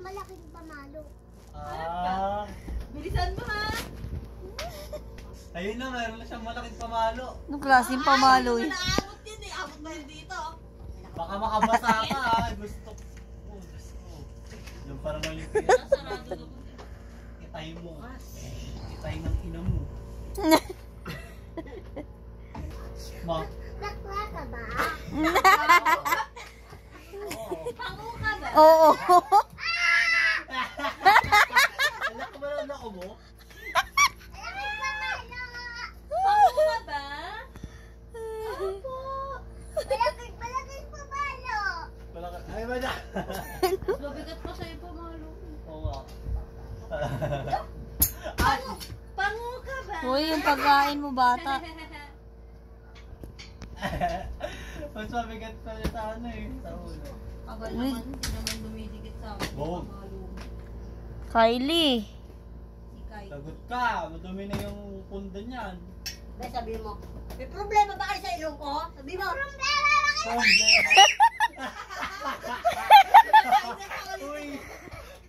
malaking pamalo. Ah. Bilisan mo ha. Ayun na, meron na siyang malaking pamalo. Anong klaseng pamalo eh? Naabot yun eh. Abot na yun dito. Baka makabasa ka ha. Gusto ko. Yung parang yung Sarado na po. itay mo. Itay ng ina mo. Ma. Bakla ka ba? Pango ka ba? Oo. Anak ko ba na ako mo? Malaking pamalo. Pango ka ba? Opo. Malaking pamalo. Wala ka. Ay, ba na? Mabigat pa sa'yo pamalo. Oo nga. Pango ka ba? Uy, yung pagkain mo bata. Mas mabigat pa rin sa ano eh. Sa ulo. Abal naman, hindi naman dumidikit sa akin. Bog. Kylie. Si Kai. Sagot ka. Madumi na yung punda niyan. Be, sabi mo, may problema ba kayo sa ilong ko? Sabi mo, Uy.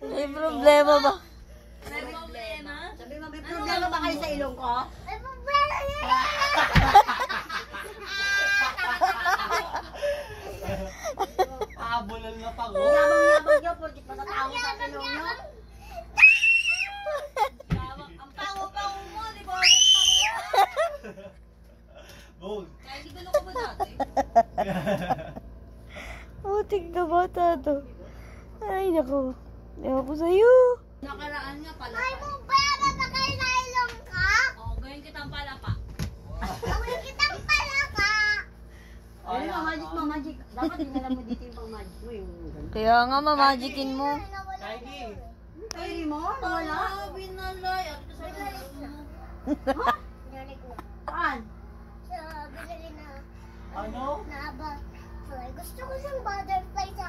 May problema ba? may problema? Sabi mo, may problema ba kayo sa ilong ko? May pamalo yan. Pahabulal na pa ko. Yabang-yabang nyo, porkit matatawa sa ilong nyo. Ang pango-pango mo, di ba? Bog. Kaya hindi ko ba dati? Putik na bata to. Ay, naku. Ewan ko sa'yo. Nakaraan nga pala. May problema ba kayo sa ilong ka? Oo, gawin kitang palapa. Gawin kitang palaka. Ayun na, magic. Dapat dinala mo dito yung pang-magic mo. Yung Kaya nga, mamagicin mo. Kylie. Kylie mo? Wala? Binalay. Ano sa ilong mo? Narinig mo. Saan? Sa binili na Ano? naba. Gusto ko siyang butterfly sa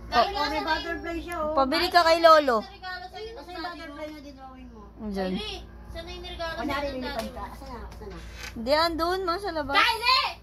Kylie, may butterfly siya, oh. Pabili ka kay Lolo. Sa regalo sa'yo ng Kasi yung butterfly na dinrawing mo. Diyan. Kylie, saan na yung regalo Kunyari, sa'yo ng lilipad daddy ka. mo? Asan na? Hindi, andun man sa labas. Kylie!